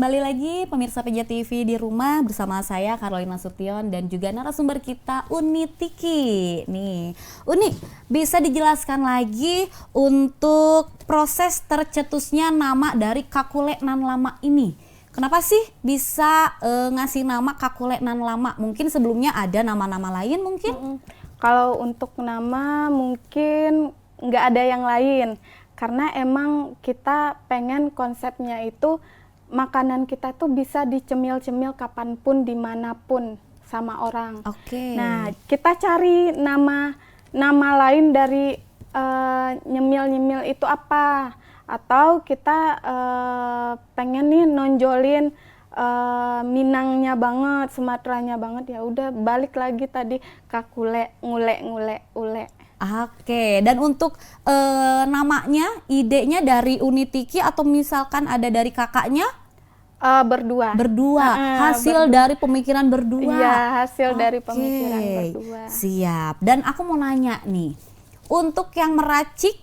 kembali lagi pemirsa PJ TV di rumah bersama saya Carolina Sution dan juga narasumber kita Uni Tiki. Nih, Uni, bisa dijelaskan lagi untuk proses tercetusnya nama dari Kakule Nan Lama ini? Kenapa sih bisa ngasih nama Kakule Nan Lama? Mungkin sebelumnya ada nama-nama lain mungkin? Kalau untuk nama mungkin nggak ada yang lain. Karena emang kita pengen konsepnya itu makanan kita tuh bisa dicemil-cemil kapanpun, dimanapun sama orang. Oke. Nah, kita cari nama lain dari nyemil-nyemil itu apa? Atau kita pengen nih nonjolin Minangnya banget, Sumateranya banget, ya udah balik lagi tadi Kakule, ngule. Oke, dan untuk namanya, idenya dari Uni Tiki atau misalkan ada dari kakaknya? Berdua. Hasil dari pemikiran berdua. Iya, hasil dari pemikiran berdua. Siap. Dan aku mau nanya nih, untuk yang meracik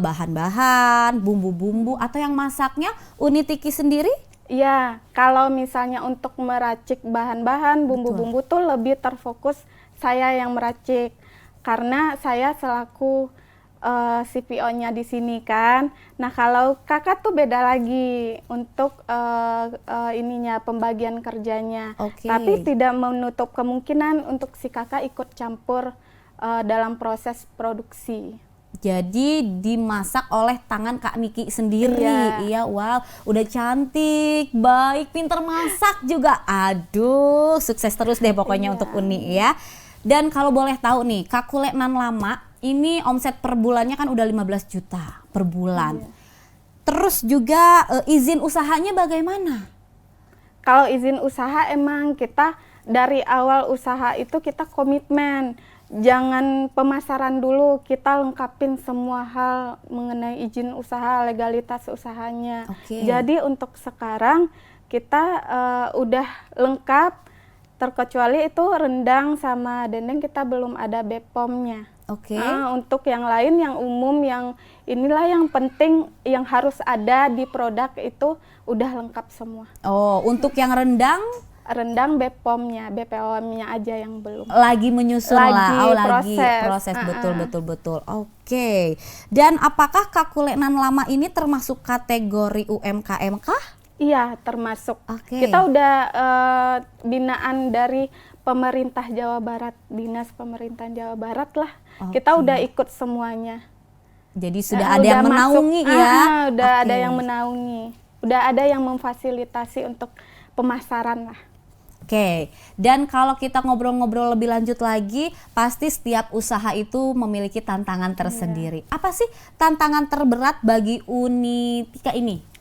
bahan-bahan, bumbu-bumbu atau yang masaknya Uni Tiki sendiri? Iya, kalau misalnya untuk meracik bahan-bahan, bumbu-bumbu tuh lebih terfokus saya yang meracik. Karena saya selaku CPO-nya di sini kan. Nah, kalau kakak tuh beda lagi untuk ininya pembagian kerjanya. Tapi tidak menutup kemungkinan untuk si kakak ikut campur dalam proses produksi. Jadi dimasak oleh tangan Kak Niki sendiri. Iya, wow, udah cantik, baik, pinter masak juga. Aduh, sukses terus deh pokoknya untuk Uni ya. Dan kalau boleh tahu nih, Kakule Nan Lama ini omset per bulannya kan udah 15 juta per bulan. Terus juga izin usahanya bagaimana? Kalau izin usaha emang kita dari awal usaha itu kita komitmen. Jangan pemasaran dulu, kita lengkapin semua hal mengenai izin usaha, legalitas usahanya. Jadi untuk sekarang kita udah lengkap. Terkecuali itu rendang sama dendeng kita belum ada BPOM-nya. Untuk yang lain, yang umum, yang inilah yang penting yang harus ada di produk itu udah lengkap semua. Oh, untuk yang rendang BPOM-nya aja yang belum. Lagi menyusun proses. Betul. Oke. Dan apakah Kakule Nan Lama ini termasuk kategori UMKM kah? Iya, termasuk. Kita udah binaan dari pemerintah Jawa Barat, Dinas Pemerintahan Jawa Barat lah. Kita udah ikut semuanya. Jadi sudah ada yang menaungi ya? Udah ada yang menaungi. Udah ada yang memfasilitasi untuk pemasaran lah. Oke, dan kalau kita ngobrol-ngobrol lebih lanjut lagi, pasti setiap usaha itu memiliki tantangan tersendiri. Apa sih tantangan terberat bagi Uni Tika ini?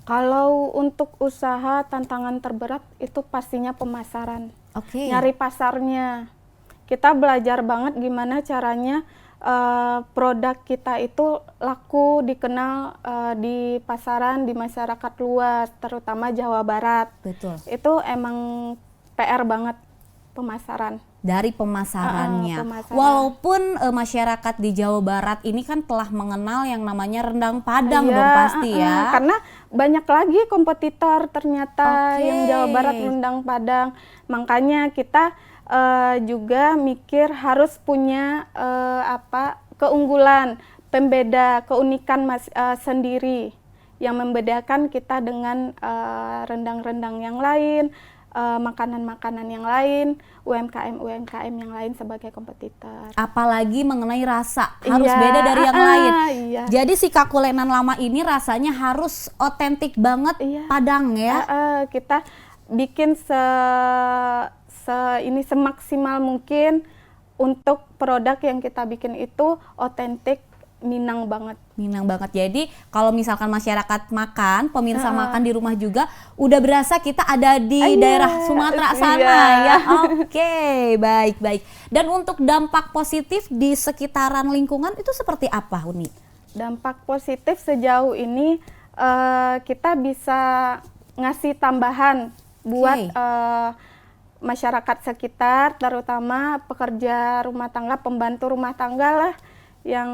Kalau untuk usaha tantangan terberat itu pastinya pemasaran. Nyari pasarnya. Kita belajar banget gimana caranya produk kita itu laku, dikenal di pasaran, di masyarakat luas, terutama Jawa Barat. Betul. Itu emang PR banget pemasaran. Dari pemasarannya. Walaupun masyarakat di Jawa Barat ini kan telah mengenal yang namanya rendang Padang dong pasti ya. Karena banyak lagi kompetitor ternyata yang Jawa Barat rendang Padang. Makanya kita juga mikir harus punya keunggulan, pembeda, keunikan sendiri yang membedakan kita dengan rendang-rendang yang lain, makanan-makanan yang lain, UMKM yang lain sebagai kompetitor. Apalagi mengenai rasa, harus beda dari yang lain. Jadi si Kakule Nan Lama ini rasanya harus otentik banget Padang ya. Kita bikin semaksimal mungkin untuk produk yang kita bikin itu otentik, Minang banget. Jadi kalau misalkan masyarakat makan, pemirsa makan di rumah juga, udah berasa kita ada di daerah Sumatera sana ya. Oke, baik. Dan untuk dampak positif di sekitaran lingkungan itu seperti apa, Uni? Dampak positif sejauh ini kita bisa ngasih tambahan buat masyarakat sekitar, terutama pekerja rumah tangga, pembantu rumah tangga lah. Yang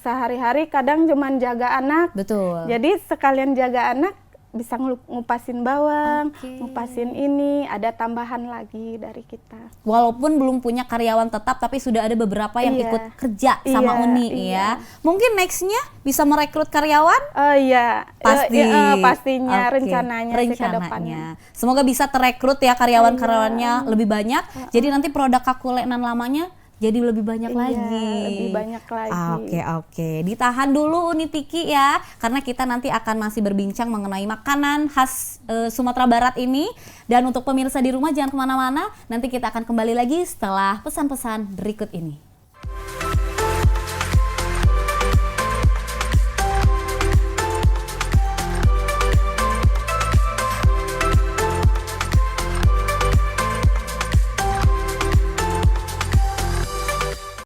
sehari-hari kadang cuman jaga anak. Betul. Jadi sekalian jaga anak, bisa ngupasin bawang, Oke. ngupasin ini, ada tambahan lagi dari kita. Walaupun belum punya karyawan tetap, tapi sudah ada beberapa yang Iya. ikut kerja sama Iya, Uni iya. ya. Mungkin nextnya bisa merekrut karyawan? Oh iya, Pasti. pastinya Oke, rencananya sih ke depannya. Semoga bisa terekrut ya karyawan-karyawannya lebih banyak. Jadi nanti produk kakulenan lamanya jadi lebih banyak Iya, lagi. lebih banyak lagi. Oke. Ditahan dulu Uni Tiki ya, karena kita nanti akan masih berbincang mengenai makanan khas Sumatera Barat ini. Dan untuk pemirsa di rumah jangan kemana-mana, nanti kita akan kembali lagi setelah pesan-pesan berikut ini.